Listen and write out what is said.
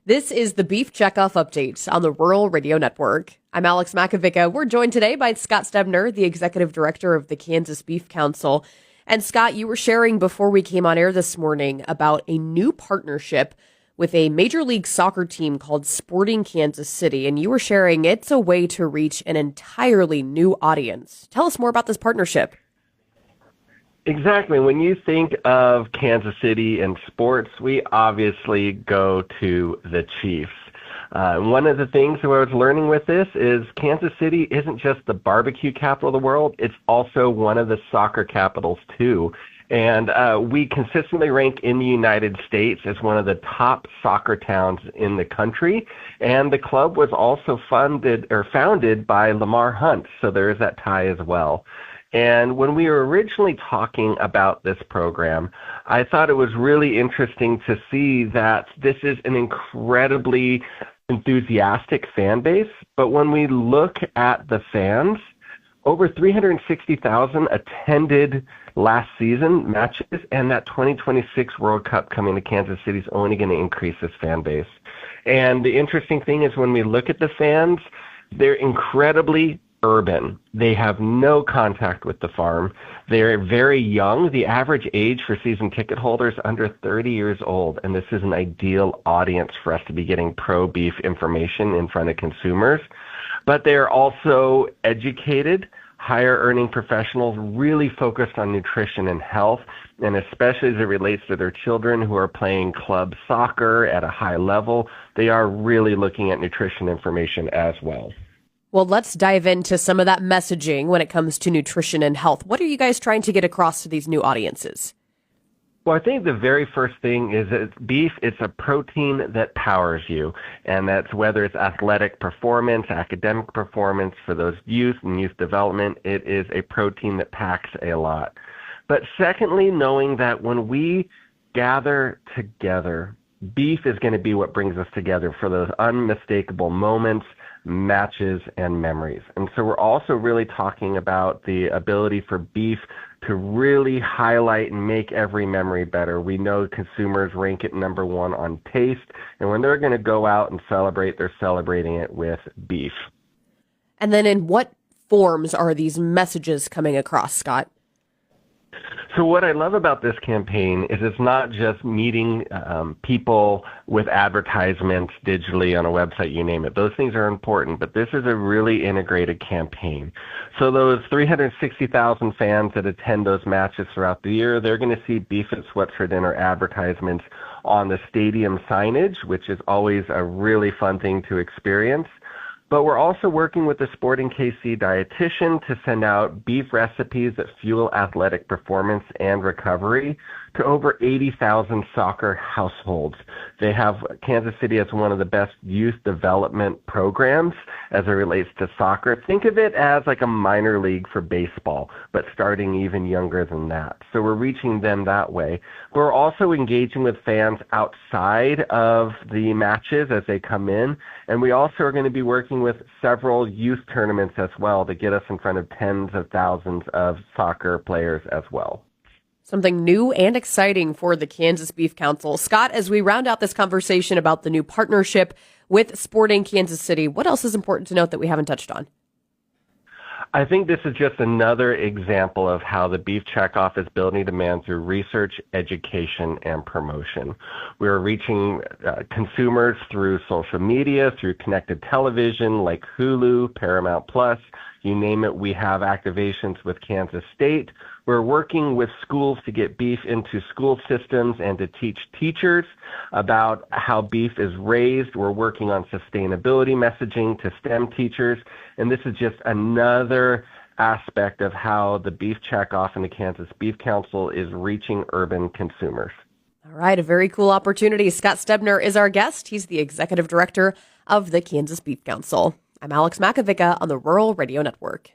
This is the Beef Checkoff Update on the Rural Radio Network. I'm Alex Makovica. We're joined today by Scott Stebner, the Executive Director of the Kansas Beef Council. And Scott, you were sharing before we came on air this morning about a new partnership with a Major League Soccer team called Sporting Kansas City. And you were sharing it's a way to reach an entirely new audience. Tell us more about this partnership. Exactly. When you think of Kansas City and sports, we obviously go to the Chiefs. One of the things that I was learning with this is Kansas City isn't just the barbecue capital of the world, it's also one of the soccer capitals too. And we consistently rank in the United States as one of the top soccer towns in the country. And the club was also founded by Lamar Hunt, so there is that tie as well. And when we were originally talking about this program, I thought it was really interesting to see that this is an incredibly enthusiastic fan base. But when we look at the fans, over 360,000 attended last season matches, and that 2026 World Cup coming to Kansas City is only going to increase this fan base. And the interesting thing is when we look at the fans, they're incredibly urban. They have no contact with the farm. They're very young. The average age for season ticket holders under 30 years old, and this is an ideal audience for us to be getting pro-beef information in front of consumers. But they're also educated, higher-earning professionals really focused on nutrition and health, and especially as it relates to their children who are playing club soccer at a high level, they are really looking at nutrition information as well. Well, let's dive into some of that messaging when it comes to nutrition and health. What are you guys trying to get across to these new audiences? Well, I think the very first thing is that beef, it's a protein that powers you. And that's whether it's athletic performance, academic performance for those youth and youth development, it is a protein that packs a lot. But secondly, knowing that when we gather together, beef is going to be what brings us together for those unmistakable moments, matches, and memories. And so we're also really talking about the ability for beef to really highlight and make every memory better. We know consumers rank it number one on taste, and when they're going to go out and celebrate, they're celebrating it with beef. And then in what forms are these messages coming across, Scott? So what I love about this campaign is it's not just meeting people with advertisements digitally on a website, you name it. Those things are important, but this is a really integrated campaign. So those 360,000 fans that attend those matches throughout the year, they're going to see Beef and Sweats for Dinner advertisements on the stadium signage, which is always a really fun thing to experience. But we're also working with the Sporting KC dietitian to send out beef recipes that fuel athletic performance and recovery to over 80,000 soccer households. They have Kansas City as one of the best youth development programs as it relates to soccer. Think of it as like a minor league for baseball, but starting even younger than that. So we're reaching them that way. We're also engaging with fans outside of the matches as they come in, and we also are going to be working with several youth tournaments as well to get us in front of tens of thousands of soccer players as well. Something new and exciting for the Kansas Beef Council. Scott, as we round out this conversation about the new partnership with Sporting Kansas City, what else is important to note that we haven't touched on? I think this is just another example of how the Beef Checkoff is building demand through research, education, and promotion. We're reaching consumers through social media, through connected television like Hulu, Paramount Plus, you name it. We have activations with Kansas State. We're working with schools to get beef into school systems and to teach teachers about how beef is raised. We're working on sustainability messaging to STEM teachers. And this is just another aspect of how the Beef Checkoff and the Kansas Beef Council is reaching urban consumers. All right, a very cool opportunity. Scott Stebner is our guest. He's the executive director of the Kansas Beef Council. I'm Alex Makovica on the Rural Radio Network.